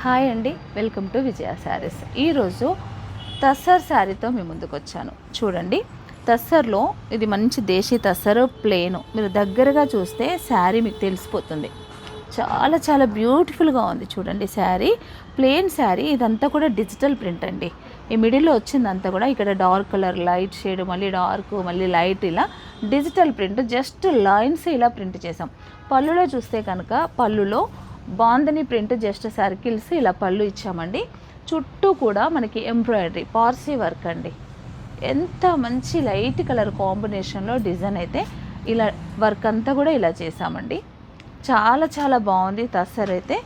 Hi అండి, welcome to విజయ శారీస్. ఈరోజు తస్సర్ శారీతో మీ ముందుకు వచ్చాను. చూడండి, తస్సర్లో ఇది మంచి దేశీ తస్సర్ ప్లేను. మీరు దగ్గరగా చూస్తే శారీ మీకు తెలిసిపోతుంది. చాలా చాలా బ్యూటిఫుల్గా ఉంది. చూడండి, శారీ ప్లేన్ శారీ. ఇదంతా కూడా డిజిటల్ ప్రింట్ అండి. ఈ మిడిల్లో వచ్చిందంతా కూడా ఇక్కడ డార్క్ కలర్, లైట్ షేడ్, మళ్ళీ డార్క్, మళ్ళీ లైట్, ఇలా డిజిటల్ ప్రింట్. జస్ట్ లైన్స్ ఇలా ప్రింట్ చేసాం. పళ్ళులో చూస్తే కనుక పళ్ళులో బాందని ప్రింట్, జస్ట్ సర్కిల్స్ ఇలా పళ్ళు ఇచ్చామండి. చుట్టూ కూడా మనకి ఎంబ్రాయిడరీ, పార్సీ వర్క్ అండి. ఎంత మంచి లైట్ కలర్ కాంబినేషన్లో డిజైన్ అయితే ఇలా వర్క్ అంతా కూడా ఇలా చేసామండి. చాలా చాలా బాగుంది. తస్సర్ అయితే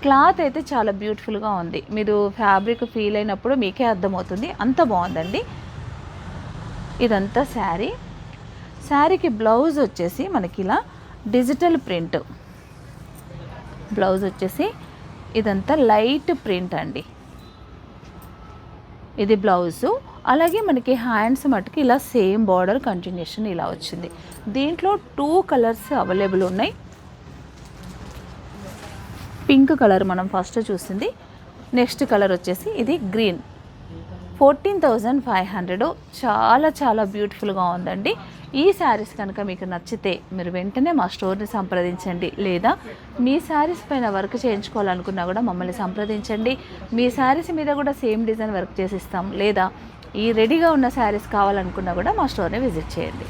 క్లాత్ అయితే చాలా బ్యూటిఫుల్గా ఉంది. మీరు ఫ్యాబ్రిక్ ఫీల్ అయినప్పుడు మీకే అర్థమవుతుంది, అంత బాగుందండి. ఇదంతా శారీ. శారీకి బ్లౌజ్ వచ్చేసి మనకి ఇలా డిజిటల్ ప్రింట్. బ్లౌజ్ వచ్చేసి ఇదంతా లైట్ ప్రింట్ అండి. ఇది బ్లౌజు. అలాగే మనకి హ్యాండ్స్ మటుకు ఇలా సేమ్ బార్డర్ కంటిన్యూషన్ ఇలా వచ్చింది. దీంట్లో 2 కలర్స్ అవైలబుల్ ఉన్నాయి. పింక్ కలర్ మనం ఫస్ట్ చూసింది. నెక్స్ట్ కలర్ వచ్చేసి ఇది గ్రీన్. 14,500. చాలా చాలా బ్యూటిఫుల్గా ఉందండి. ఈ శారీస్ కనుక మీకు నచ్చితే మీరు వెంటనే మా స్టోర్ని సంప్రదించండి. లేదా మీ శారీస్ పైన వర్క్ చేయించుకోవాలనుకున్నా కూడా మమ్మల్ని సంప్రదించండి. మీ శారీస్ మీద కూడా సేమ్ డిజైన్ వర్క్ చేసిస్తాం. లేదా ఈ రెడీగా ఉన్న శారీస్ కావాలనుకున్నా కూడా మా స్టోర్ని విజిట్ చేయండి.